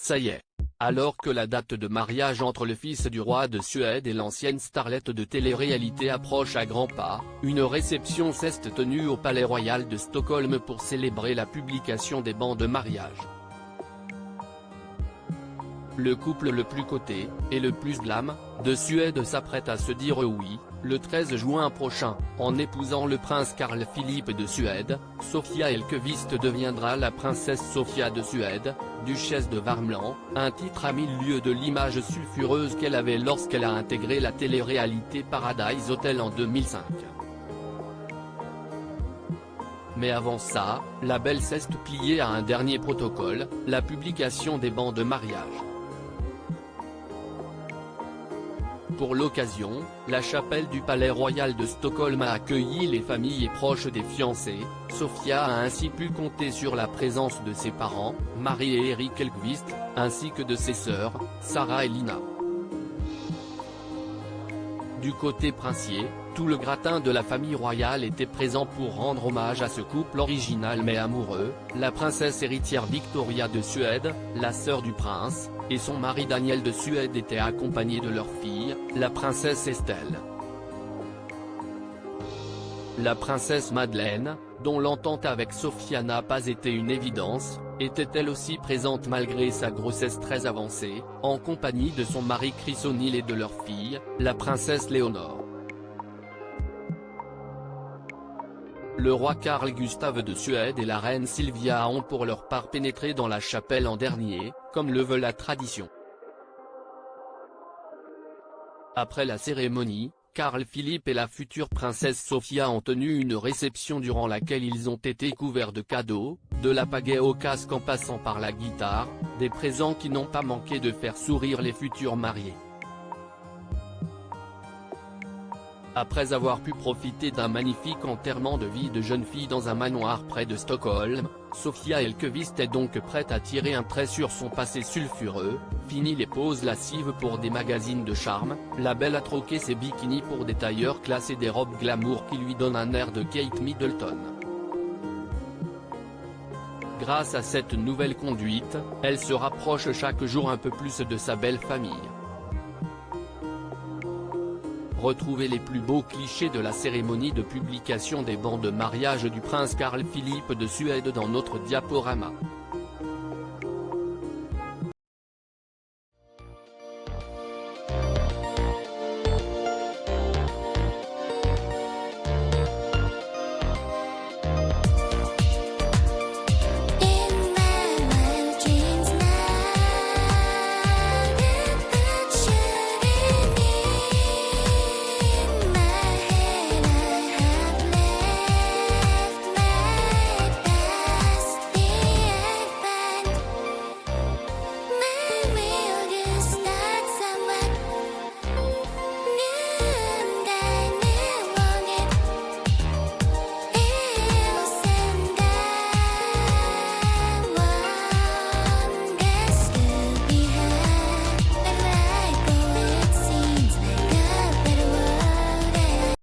Ça y est. Alors que la date de mariage entre le fils du roi de Suède et l'ancienne starlette de télé-réalité approche à grands pas, une réception s'est tenue au Palais Royal de Stockholm pour célébrer la publication des bancs de mariage. Le couple le plus coté, et le plus glam, de Suède s'apprête à se dire oui, le 13 juin prochain, en épousant le prince Carl Philippe de Suède. Sofia Elkevist deviendra la princesse Sofia de Suède, duchesse de Värmland, un titre à 1000 lieues de l'image sulfureuse qu'elle avait lorsqu'elle a intégré la télé-réalité Paradise Hotel en 2005. Mais avant ça, la belle s'est pliée à un dernier protocole, la publication des bancs de mariage. Pour l'occasion, la chapelle du Palais Royal de Stockholm a accueilli les familles et proches des fiancés. Sofia a ainsi pu compter sur la présence de ses parents, Marie et Erik Elkvist, ainsi que de ses sœurs, Sarah et Lina. Du côté princier, tout le gratin de la famille royale était présent pour rendre hommage à ce couple original mais amoureux. La princesse héritière Victoria de Suède, la sœur du prince, et son mari Daniel de Suède étaient accompagnés de leur fille, la princesse Estelle. La princesse Madeleine, dont l'entente avec Sofia n'a pas été une évidence, était elle aussi présente malgré sa grossesse très avancée, en compagnie de son mari Chris O'Neill et de leur fille, la princesse Léonore. Le roi Carl Gustaf de Suède et la reine Silvia ont pour leur part pénétré dans la chapelle en dernier, comme le veut la tradition. Après la cérémonie, Carl Philippe et la future princesse Sofia ont tenu une réception durant laquelle ils ont été couverts de cadeaux, de la pagaie au casque en passant par la guitare, des présents qui n'ont pas manqué de faire sourire les futurs mariés. Après avoir pu profiter d'un magnifique enterrement de vie de jeune fille dans un manoir près de Stockholm, Sofia Elkevist est donc prête à tirer un trait sur son passé sulfureux. Fini les poses lascives pour des magazines de charme, la belle a troqué ses bikinis pour des tailleurs classe et des robes glamour qui lui donnent un air de Kate Middleton. Grâce à cette nouvelle conduite, elle se rapproche chaque jour un peu plus de sa belle famille. Retrouvez les plus beaux clichés de la cérémonie de publication des bancs de mariage du prince Carl Philippe de Suède dans notre diaporama.